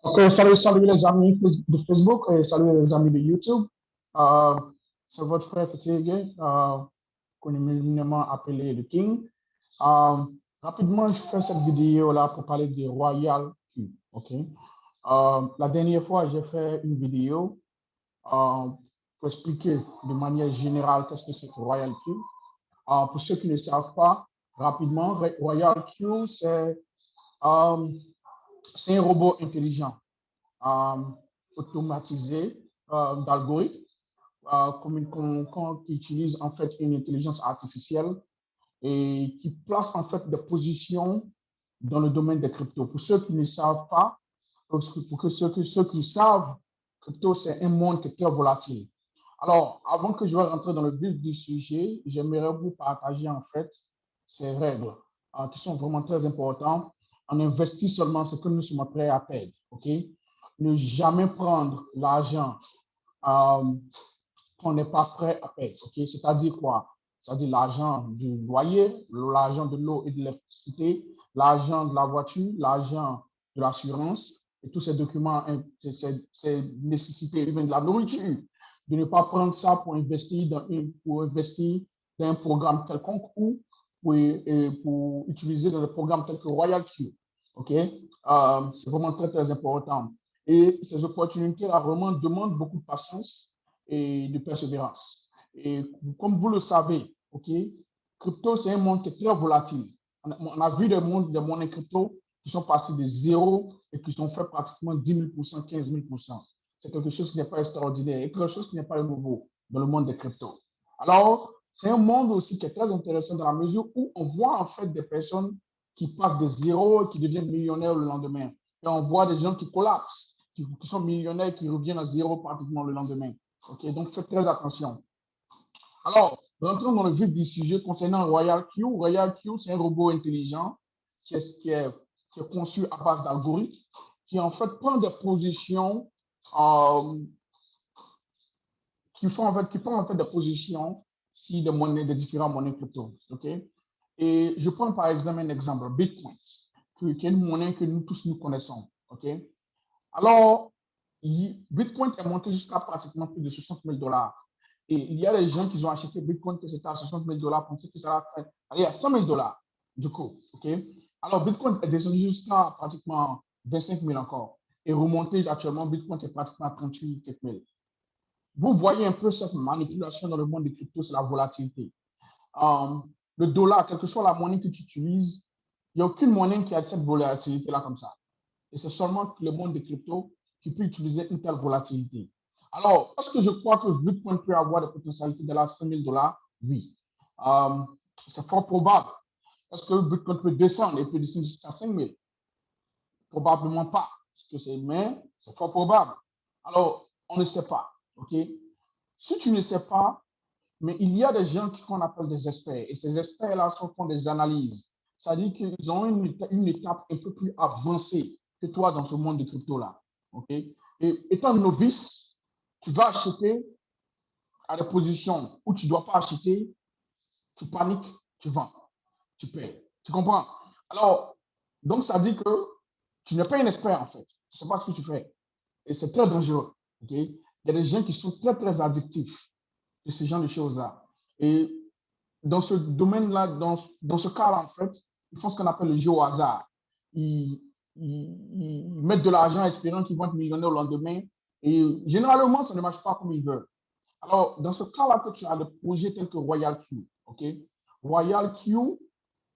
Ok, salut les amis de Facebook et salut les amis de YouTube. Euh, c'est votre frère Fatigué, communément appelé le King. Euh, Rapidement, je fais cette vidéo-là pour parler de Royal Q. Ok. La dernière fois, j'ai fait une vidéo euh, pour expliquer de manière générale qu'est-ce que c'est que Royal Q. Pour ceux qui ne savent pas, rapidement, Royal Q, c'est un robot intelligent euh, automatisé d'algorithmes qui utilise en fait une intelligence artificielle et qui place en fait des positions dans le domaine des cryptos. Pour ceux qui ne savent pas, ceux qui savent, crypto, c'est un monde qui est très volatile. Alors, avant que je vais rentrer dans le vif du sujet, j'aimerais vous partager en fait ces règles qui sont vraiment très importantes. On investit seulement ce que nous sommes prêts à perdre. OK? Ne jamais prendre l'argent euh, qu'on n'est pas prêt à payer. Okay? C'est-à-dire quoi? C'est-à-dire l'argent du loyer, l'argent de l'eau et de l'électricité, l'argent de la voiture, l'argent de l'assurance et tous ces documents, ces nécessités, même de la nourriture. De ne pas prendre ça pour investir dans un programme quelconque ou pour utiliser dans un programme tel que Royal Q. OK? C'est vraiment très, très important. Et ces opportunités-là vraiment demandent beaucoup de patience et de persévérance. Et comme vous le savez, OK, crypto, c'est un monde qui est très volatile. On a vu des monnaies crypto qui sont passées de zéro et qui sont fait pratiquement 10 000%, 15 000%. C'est quelque chose qui n'est pas extraordinaire et quelque chose qui n'est pas nouveau dans le monde des cryptos. Alors, c'est un monde aussi qui est très intéressant dans la mesure où on voit en fait des personnes qui passent de zéro et qui deviennent millionnaires le lendemain. Et on voit des gens qui collapsent, qui sont millionnaires et qui reviennent à zéro pratiquement le lendemain. OK, donc faites très attention. Alors, rentrons dans le vif du sujet concernant Royal Q. Royal Q, c'est un robot intelligent qui est conçu à base d'algorithmes, qui en fait prend des positions, qui prend en fait des positions sur des différentes monnaies crypto. OK? Et je prends par exemple un exemple, Bitcoin, qui est une monnaie que nous tous nous connaissons. OK? Alors, Bitcoin est monté jusqu'à pratiquement plus de 60 000 $. Et il y a des gens qui ont acheté Bitcoin que c'était à 60 000 $, pensaient que ça va faire aller à 100 000 $. Du coup, OK? Alors, Bitcoin est descendu jusqu'à pratiquement 25 000 encore. Et remonté actuellement, Bitcoin est pratiquement à 38 000. Vous voyez un peu cette manipulation dans le monde des cryptos, c'est la volatilité. Le dollar, quelle que soit la monnaie que tu utilises, il n'y a aucune monnaie qui a cette volatilité-là comme ça. Et c'est seulement le monde des cryptos qui peut utiliser une telle volatilité. Alors, est-ce que je crois que Bitcoin peut avoir des potentialités de la 5 000 $? Oui. C'est fort probable. Est-ce que Bitcoin peut descendre et peut descendre jusqu'à 5 000? Probablement pas. Mais c'est fort probable. Alors, on ne sait pas. OK? Si tu ne sais pas, mais il y a des gens qu'on appelle des experts. Et ces experts-là font des analyses. C'est-à-dire qu'ils ont une étape un peu plus avancée que toi dans ce monde de crypto-là. Okay? Et étant novice, tu vas acheter à des positions où tu ne dois pas acheter, tu paniques, tu vends, tu perds. Tu comprends? Alors, donc ça dit que tu n'es pas un expert en fait. Tu ne sais pas ce que tu fais. Et c'est très dangereux. Okay? Il y a des gens qui sont très, très addictifs de ce genre de choses-là. Et dans ce domaine-là, dans ce cas-là, en fait, ils font ce qu'on appelle le jeu au hasard. Ils mettent de l'argent espérant qu'ils vont être millionnaires au lendemain. Et généralement, ça ne marche pas comme ils veulent. Alors, dans ce cas-là, tu as des projets tels que Royal Q. Okay? Royal Q,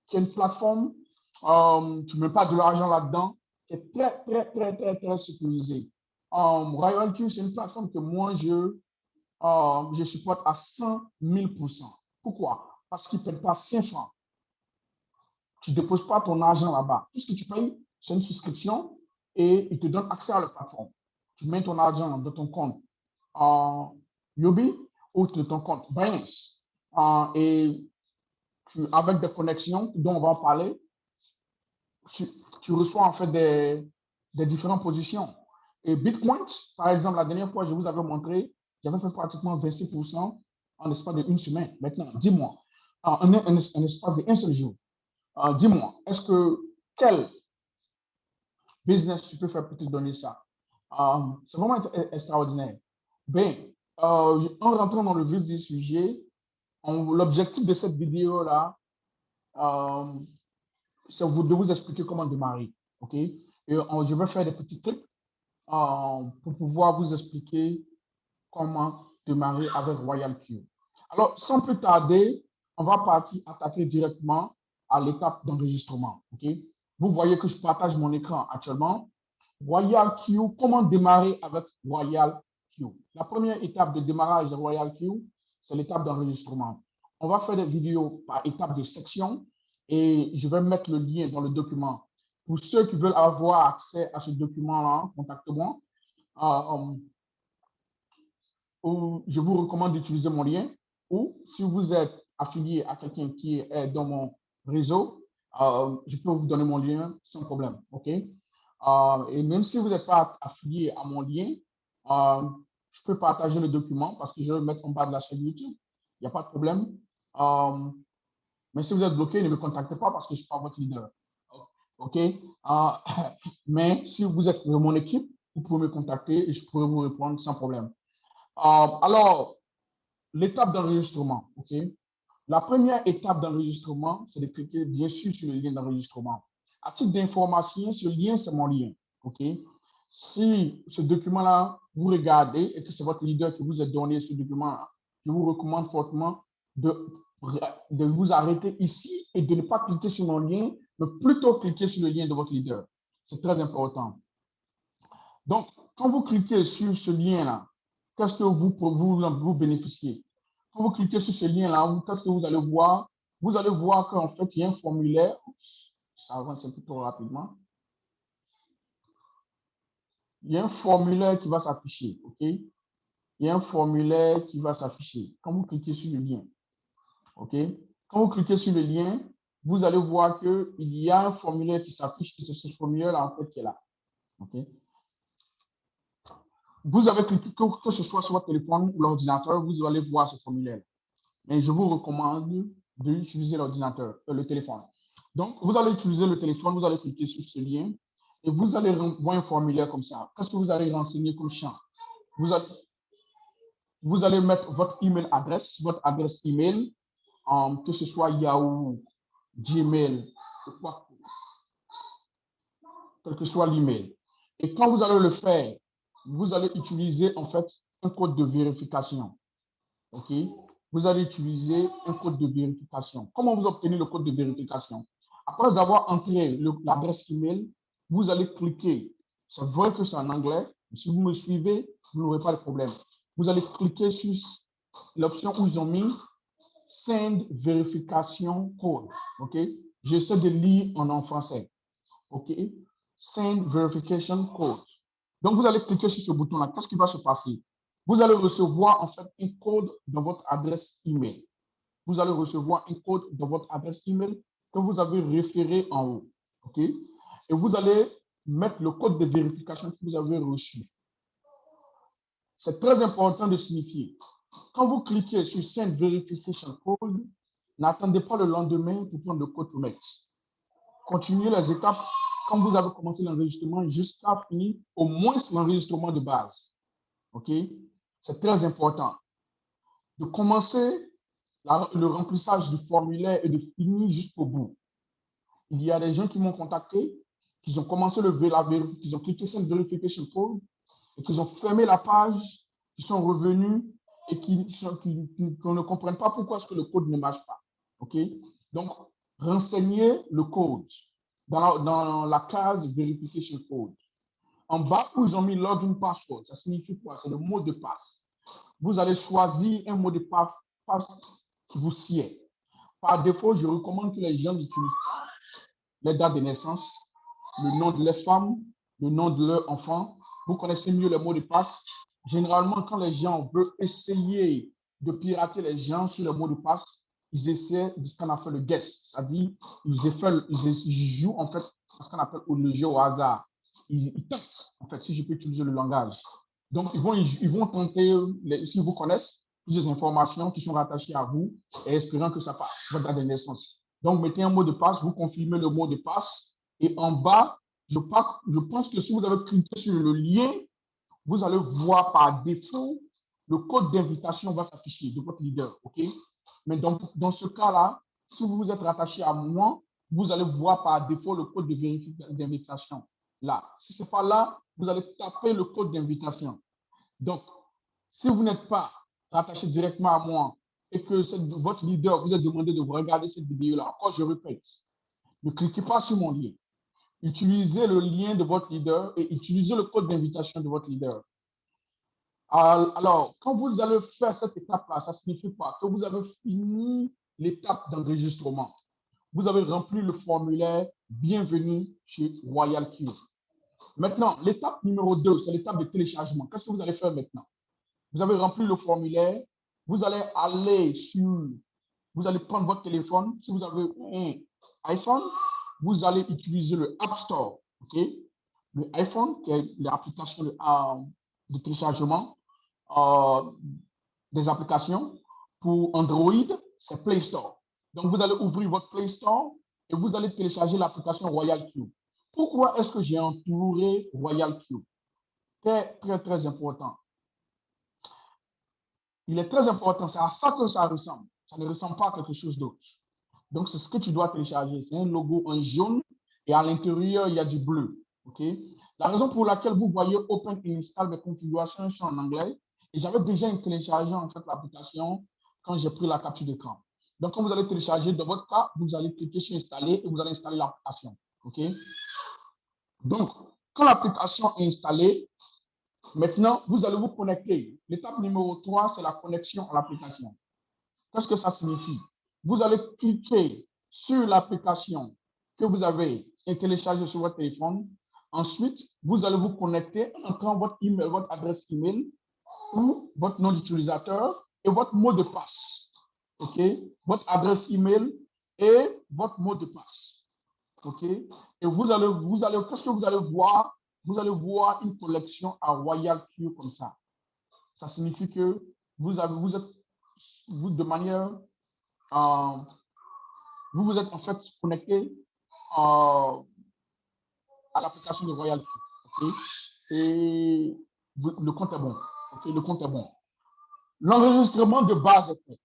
qui est une plateforme, tu ne mets pas de l'argent là-dedans, qui est très, très, très, très, très sécurisée. Royal Q, c'est une plateforme que moi, je supporte à 100 000%. Pourquoi? Parce qu'ils ne payent pas 5 francs. Tu ne déposes pas ton argent là-bas. Tout ce que tu payes, c'est une souscription et ils te donnent accès à la plateforme. Tu mets ton argent dans ton compte en Yobi ou de ton compte Binance. Et avec des connexions dont on va en parler, tu reçois en fait des différentes positions. Et Bitcoin, par exemple, la dernière fois, je vous avais montré, j'avais fait pratiquement 26% en l'espace d'une semaine. Maintenant, dis-moi, en espace d'un seul jour, dis-moi, est-ce que quel business, tu peux faire pour te donner ça. C'est vraiment extraordinaire. Bien, en rentrant dans le vif du sujet, l'objectif de cette vidéo-là, c'est de vous expliquer comment démarrer. OK? Et je vais faire des petits clips pour pouvoir vous expliquer comment démarrer avec RoyalQ. Alors, sans plus tarder, on va attaquer directement à l'étape d'enregistrement. Okay? Vous voyez que je partage mon écran actuellement. RoyalQ, comment démarrer avec RoyalQ? La première étape de démarrage de RoyalQ, c'est l'étape d'enregistrement. On va faire des vidéos par étape de section et je vais mettre le lien dans le document. Pour ceux qui veulent avoir accès à ce document-là, contactez-moi. Je vous recommande d'utiliser mon lien, ou si vous êtes affilié à quelqu'un qui est dans mon réseau, je peux vous donner mon lien sans problème. OK? Et même si vous n'êtes pas affilié à mon lien, je peux partager le document parce que je vais le mettre en bas de la chaîne YouTube. Il n'y a pas de problème. Mais si vous êtes bloqué, ne me contactez pas parce que je ne suis pas votre leader. OK? Mais si vous êtes de mon équipe, vous pouvez me contacter et je pourrai vous répondre sans problème. Alors, l'étape d'enregistrement, OK? La première étape d'enregistrement, c'est de cliquer bien sûr sur le lien d'enregistrement. À titre d'information, ce lien, c'est mon lien, OK? Si ce document-là, vous regardez et que c'est votre leader qui vous a donné ce document-là, je vous recommande fortement de vous arrêter ici et de ne pas cliquer sur mon lien, mais plutôt cliquer sur le lien de votre leader. C'est très important. Donc, quand vous cliquez sur ce lien-là, qu'est-ce que vous bénéficiez? Quand vous cliquez sur ce lien-là, qu'est-ce que vous allez voir? Vous allez voir qu'en fait, il y a un formulaire. Ça avance un peu trop rapidement. Il y a un formulaire qui va s'afficher. OK? Il y a un formulaire qui va s'afficher. Quand vous cliquez sur le lien. OK? Quand vous cliquez sur le lien, vous allez voir qu'il y a un formulaire qui s'affiche et c'est ce formulaire-là en fait qui est là. OK? Vous avez cliqué, que ce soit sur votre téléphone ou l'ordinateur, vous allez voir ce formulaire. Mais je vous recommande d'utiliser l'ordinateur, le téléphone. Donc, vous allez utiliser le téléphone, vous allez cliquer sur ce lien et vous allez voir un formulaire comme ça. Qu'est-ce que vous allez renseigner comme champ? Vous allez mettre votre email adresse, votre adresse email, que ce soit Yahoo, Gmail, quel que soit l'email. Et quand vous allez le faire, vous allez utiliser en fait un code de vérification. OK? Vous allez utiliser un code de vérification. Comment vous obtenez le code de vérification? Après avoir entré l'adresse email, vous allez cliquer. C'est vrai que c'est en anglais. Si vous me suivez, vous n'aurez pas de problème. Vous allez cliquer sur l'option où ils ont mis Send Verification Code. OK? J'essaie de lire en français. OK? Send Verification Code. Donc, vous allez cliquer sur ce bouton-là. Qu'est-ce qui va se passer? Vous allez recevoir en fait un code dans votre adresse email. Vous allez recevoir un code dans votre adresse email que vous avez référé en haut. OK? Et vous allez mettre le code de vérification que vous avez reçu. C'est très important de signifier. Quand vous cliquez sur Send Verification Code, n'attendez pas le lendemain pour prendre le code pour mettre. Continuez les étapes quand vous avez commencé l'enregistrement jusqu'à finir au moins l'enregistrement de base. OK? C'est très important de commencer le remplissage du formulaire et de finir jusqu'au bout. Il y a des gens qui m'ont contacté, qui ont commencé qui ont cliqué sur le verification code et qui ont fermé la page, qui sont revenus et qui ne comprennent pas pourquoi est-ce que le code ne marche pas. OK? Donc, renseignez le code dans la case verification code. En bas, où ils ont mis login password, ça signifie quoi? C'est le mot de passe. Vous allez choisir un mot de passe qui vous sied. Par défaut, je recommande que les gens n'utilisent pas les dates de naissance, le nom de leur femme, le nom de leur enfant. Vous connaissez mieux les mots de passe. Généralement, quand les gens veulent essayer de pirater les gens sur les mots de passe, ils essaient de ce qu'on appelle le guess, c'est-à-dire ils jouent en fait ce qu'on appelle le jeu au hasard. Ils tentent, en fait, si je peux utiliser le langage. Donc, ils vont tenter, s'ils vous connaissent, plusieurs informations qui sont rattachées à vous et espérant que ça passe, votre date de naissance. Donc, mettez un mot de passe, vous confirmez le mot de passe et en bas, je pense que si vous avez cliqué sur le lien, vous allez voir par défaut, le code d'invitation va s'afficher de votre leader. OK? Mais dans ce cas-là, si vous vous êtes rattaché à moi, vous allez voir par défaut le code d'invitation. Là, si ce n'est pas là, vous allez taper le code d'invitation. Donc, si vous n'êtes pas rattaché directement à moi et que votre leader vous a demandé de regarder cette vidéo-là, encore je répète, ne cliquez pas sur mon lien. Utilisez le lien de votre leader et utilisez le code d'invitation de votre leader. Alors, quand vous allez faire cette étape-là, ça signifie quoi? Que vous avez fini l'étape d'enregistrement. Vous avez rempli le formulaire « Bienvenue chez RoyalQ ». Maintenant, l'étape numéro 2, c'est l'étape de téléchargement. Qu'est-ce que vous allez faire maintenant? Vous avez rempli le formulaire, vous allez vous allez prendre votre téléphone. Si vous avez un iPhone, vous allez utiliser le App Store. OK? Le iPhone, qui est l'application de téléchargement des applications. Pour Android, c'est Play Store. Donc, vous allez ouvrir votre Play Store et vous allez télécharger l'application RoyalQ. Pourquoi est-ce que j'ai entouré RoyalQ? Très, très, très important. Il est très important, c'est à ça que ça ressemble. Ça ne ressemble pas à quelque chose d'autre. Donc, c'est ce que tu dois télécharger. C'est un logo en jaune et à l'intérieur, il y a du bleu. Okay? La raison pour laquelle vous voyez Open and Install, mes configurations sont en anglais. Et j'avais déjà téléchargé en fait l'application quand j'ai pris la capture d'écran. Donc, quand vous allez télécharger, dans votre cas, vous allez cliquer sur Installer et vous allez installer l'application. Okay? Donc, quand l'application est installée, maintenant, vous allez vous connecter. L'étape numéro 3, c'est la connexion à l'application. Qu'est-ce que ça signifie? Vous allez cliquer sur l'application que vous avez téléchargée sur votre téléphone. Ensuite, vous allez vous connecter en entrant votre email, votre adresse email ou votre nom d'utilisateur et votre mot de passe. OK? Votre adresse email et votre mot de passe. OK? Et qu'est-ce que vous allez voir? Vous allez voir une collection à RoyalQ comme ça. Ça signifie que vous de manière, vous vous êtes en fait connecté à l'application de RoyalQ. Okay? Et le compte est bon. Okay? Le compte est bon. L'enregistrement de base est fait.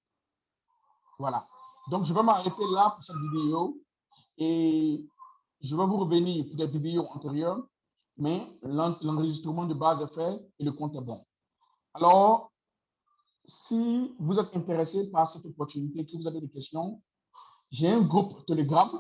Voilà. Donc, je vais m'arrêter là pour cette vidéo et je vais vous revenir pour des vidéos antérieures, mais l'enregistrement de base est fait et le compte est bon. Alors, si vous êtes intéressé par cette opportunité, que vous avez des questions, j'ai un groupe Telegram.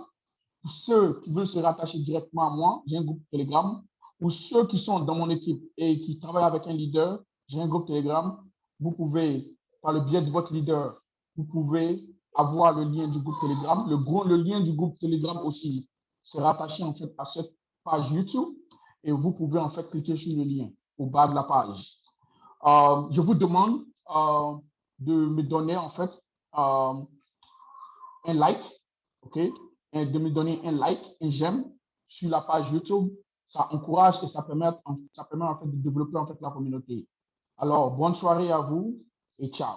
Pour ceux qui veulent se rattacher directement à moi, j'ai un groupe Telegram. Pour ceux qui sont dans mon équipe et qui travaillent avec un leader, j'ai un groupe Telegram. Vous pouvez, par le biais de votre leader, vous pouvez avoir le lien du groupe Telegram. Le lien du groupe Telegram aussi se rattache en fait à cette page YouTube et vous pouvez en fait cliquer sur le lien au bas de la page. Je vous demande de me donner en fait un like, ok, et de me donner un like, un j'aime sur la page YouTube. Ça encourage et ça permet en fait de développer en fait la communauté. Alors, bonne soirée à vous et ciao.